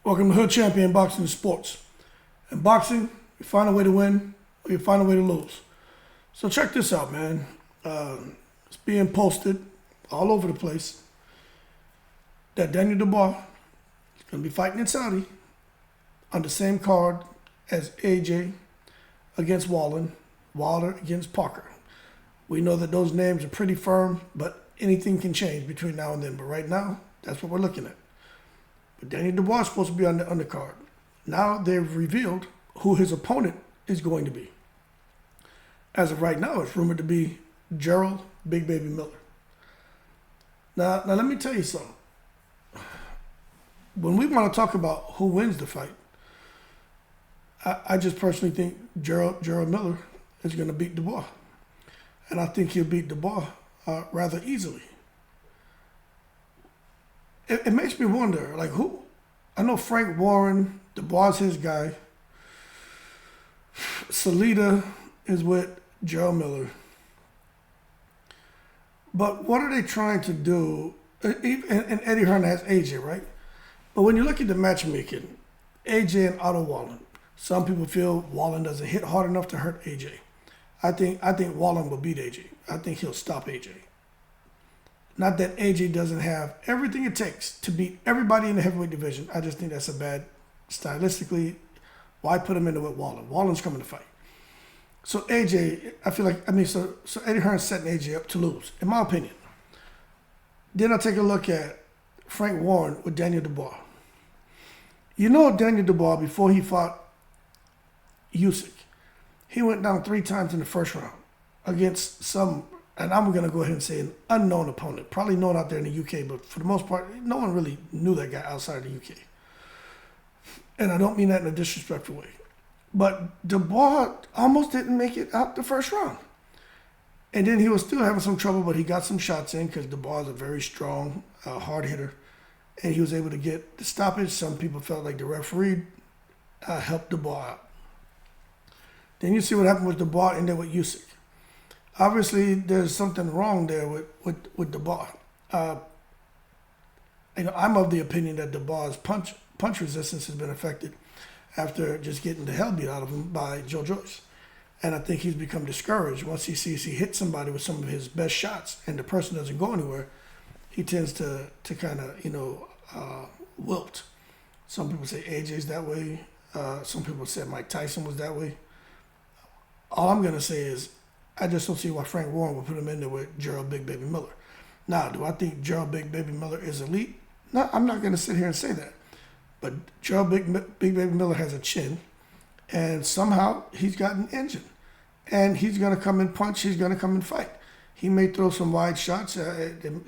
Welcome to Hood Champion Boxing Sports. In boxing, you find a way to win or you find a way to lose. So check this out, man. It's being posted all over the place that Daniel Dubois is going to be fighting in Saudi on the same card as AJ against Wallen, Wilder against Parker. We know that those names are pretty firm, but anything can change between now and then. But right now, that's what we're looking at. But Daniel Dubois is supposed to be on the undercard. Now they've revealed who his opponent is going to be. As of right now, it's rumored to be Jarrell Big Baby Miller. Now let me tell you something. When we want to talk about who wins the fight, I just personally think Jarrell Miller is going to beat Dubois. And I think he'll beat Dubois rather easily. It makes me wonder, like, who? I know Frank Warren, Dubois is his guy. Salida is with Jarrell Miller. But what are they trying to do? And Eddie Hearn has AJ, right? But when you look at the matchmaking, AJ and Otto Wallen, some people feel Wallen doesn't hit hard enough to hurt AJ. I think Wallen will beat AJ. I think he'll stop AJ. Not that AJ doesn't have everything it takes to beat everybody in the heavyweight division. I just think that's a bad, stylistically, why put him in with Wallen? Wallen's coming to fight. So AJ, so Eddie Hearn's setting AJ up to lose, in my opinion. Then I take a look at Frank Warren with Daniel Dubois. You know Daniel Dubois, before he fought Usyk, he went down 3 times in the first round against some, and I'm going to go ahead and say, an unknown opponent, probably known out there in the UK, but for the most part, no one really knew that guy outside of the UK. And I don't mean that in a disrespectful way. But Dubois almost didn't make it out the first round. And then he was still having some trouble, but he got some shots in because Dubois is a very strong, hard hitter. And he was able to get the stoppage. Some people felt like the referee helped Dubois out. Then you see what happened with Dubois and then with Usyk. Obviously, there's something wrong there with Dubois. I'm of the opinion that Dubois' punch resistance has been affected after just getting the hell beat out of him by Joe Joyce. And I think he's become discouraged. Once he sees he hits somebody with some of his best shots and the person doesn't go anywhere, he tends to kind of, wilt. Some people say AJ's that way. Some people say Mike Tyson was that way. All I'm going to say is I just don't see why Frank Warren would put him in there with Jarrell Big Baby Miller. Now, do I think Jarrell Big Baby Miller is elite? No, I'm not going to sit here and say that. But Jarrell Big Baby Miller has a chin, and somehow he's got an engine. And he's going to come and punch. He's going to come and fight. He may throw some wide shots.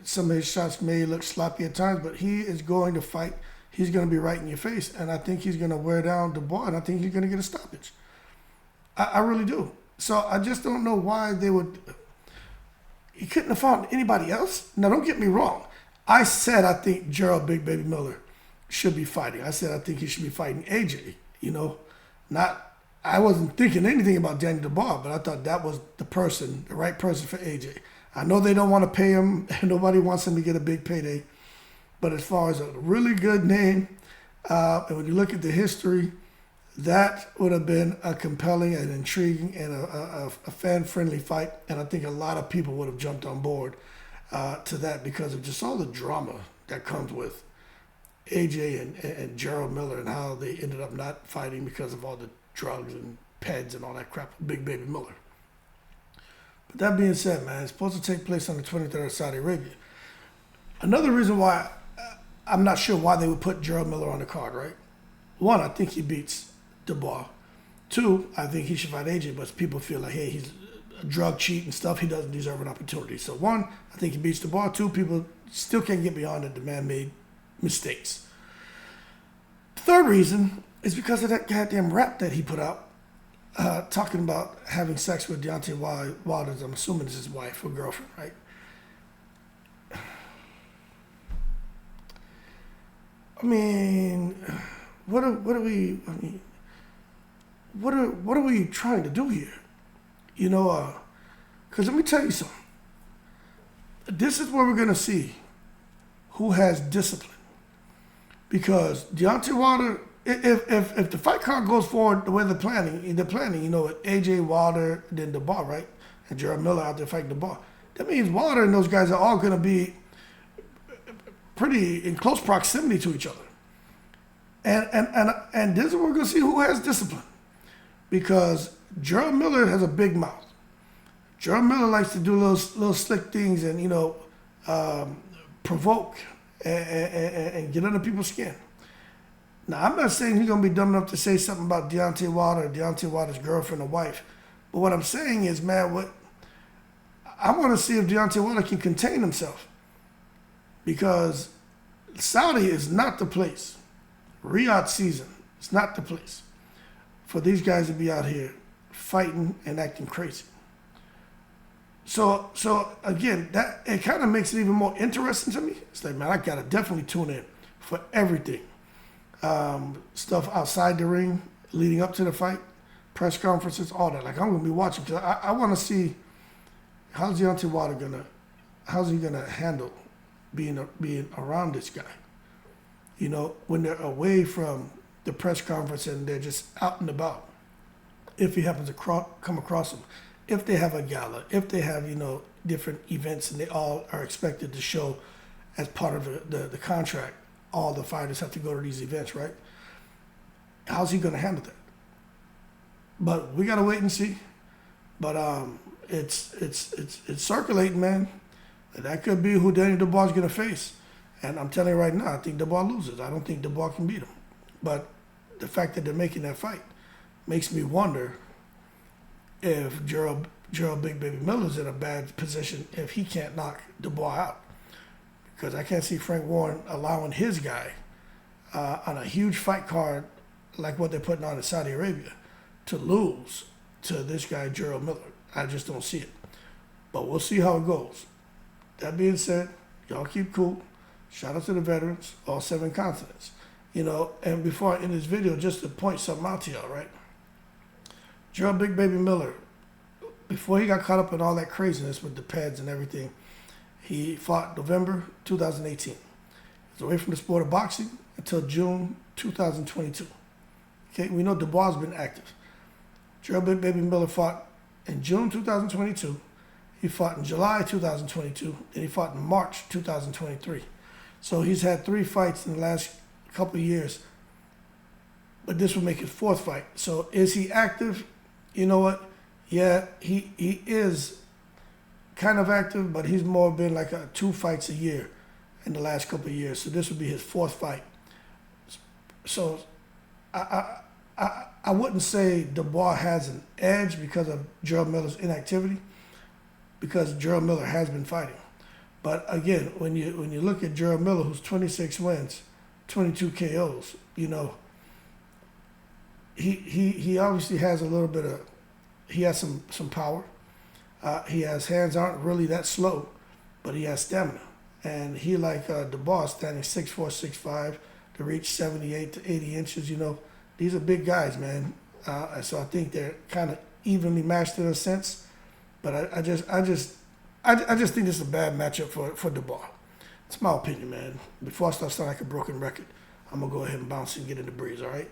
Some of his shots may look sloppy at times, but he is going to fight. He's going to be right in your face. And I think he's going to wear down Dubois, and I think he's going to get a stoppage. I really do. So I just don't know why they would. He couldn't have found anybody else. Now, don't get me wrong. I said I think Jarrell Big Baby Miller should be fighting. I said I think he should be fighting AJ. I wasn't thinking anything about Daniel Dubois, but I thought that was the right person for AJ. I know they don't want to pay him. Nobody wants him to get a big payday. But as far as a really good name, and when you look at the history, that would have been a compelling and intriguing and a fan-friendly fight. And I think a lot of people would have jumped on board to that because of just all the drama that comes with AJ and Jarrell Miller and how they ended up not fighting because of all the drugs and peds and all that crap with Big Baby Miller. But that being said, man, it's supposed to take place on the 23rd of Saudi Arabia. Another reason why I'm not sure why they would put Jarrell Miller on the card, right? 1, I think he beats Dubois. 2, I think he should fight AJ, but people feel like, hey, he's a drug cheat and stuff. He doesn't deserve an opportunity. So 1, I think he beats Dubois. 2, people still can't get beyond that the man made mistakes. The third reason is because of that goddamn rap that he put out talking about having sex with Deontay Wilder's, I'm assuming it's his wife or girlfriend, right? I mean, what are we trying to do here? Because let me tell you something. This is where we're going to see who has discipline. because Deontay Wilder, if the fight card goes forward the way they're planning, you know, AJ Wilder, then Dubois, right, and Jarrell Miller out there fighting Dubois. That means Wilder and those guys are all going to be pretty in close proximity to each other. And this is where we're going to see who has discipline. Because Jarrell Miller has a big mouth. Jarrell Miller likes to do little slick things and, you know, provoke and get under people's skin. Now, I'm not saying he's going to be dumb enough to say something about Deontay Wilder or Deontay Wilder's girlfriend or wife. But what I'm saying is, man, I want to see if Deontay Wilder can contain himself. Because Saudi is not the place. Riyadh season is not the place for these guys to be out here fighting and acting crazy. So again, that it kind of makes it even more interesting to me. It's like, man, I gotta definitely tune in for everything. Stuff outside the ring, leading up to the fight, press conferences, all that. Like, I'm gonna be watching because I want to see how's Deontay Wilder gonna handle being around this guy. You know, when they're away from the press conference and they're just out and about. If he happens to come across them, if they have a gala, if they have, you know, different events and they all are expected to show as part of the contract, all the fighters have to go to these events, right? How's he going to handle that? But we got to wait and see. But it's circulating, man. That could be who Daniel Dubois is going to face. And I'm telling you right now, I think Dubois loses. I don't think Dubois can beat him. But the fact that they're making that fight makes me wonder if Jarrell Big Baby Miller's in a bad position if he can't knock Dubois out. Because I can't see Frank Warren allowing his guy on a huge fight card like what they're putting on in Saudi Arabia to lose to this guy, Jarrell Miller. I just don't see it. But we'll see how it goes. That being said, y'all keep cool. Shout out to the veterans, all 7 continents. You know, and before I end this video, just to point something out to y'all, right? Jarrell Big Baby Miller, before he got caught up in all that craziness with the pads and everything, he fought November 2018. He was away from the sport of boxing until June 2022. Okay, we know Dubois has been active. Jarrell Big Baby Miller fought in June 2022. He fought in July 2022. And he fought in March 2023. So he's had 3 fights in the last couple of years. But this will make his 4th fight. So is he active? You know what? Yeah, he is kind of active, but he's more been like 2 fights a year in the last couple of years. So this would be his 4th fight. So I wouldn't say Dubois has an edge because of Jarrell Miller's inactivity, because Jarrell Miller has been fighting. But again, when you look at Jarrell Miller, who's 26 wins, 22 KOs, you know, he obviously has a little bit of, he has some power. His hands aren't really that slow, but he has stamina. And he, like Dubois, standing 6'4", 6'5", to reach 78 to 80 inches, you know. These are big guys, man. So I think they're kind of evenly matched in a sense. But I just think this is a bad matchup for Dubois. It's my opinion, man. Before I start sounding like a broken record, I'm going to go ahead and bounce and get in the breeze, all right?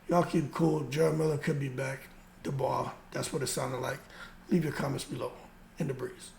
Y'all keep cool. Jarrell Miller could be back. Dubois, that's what it sounded like. Leave your comments below. In the breeze.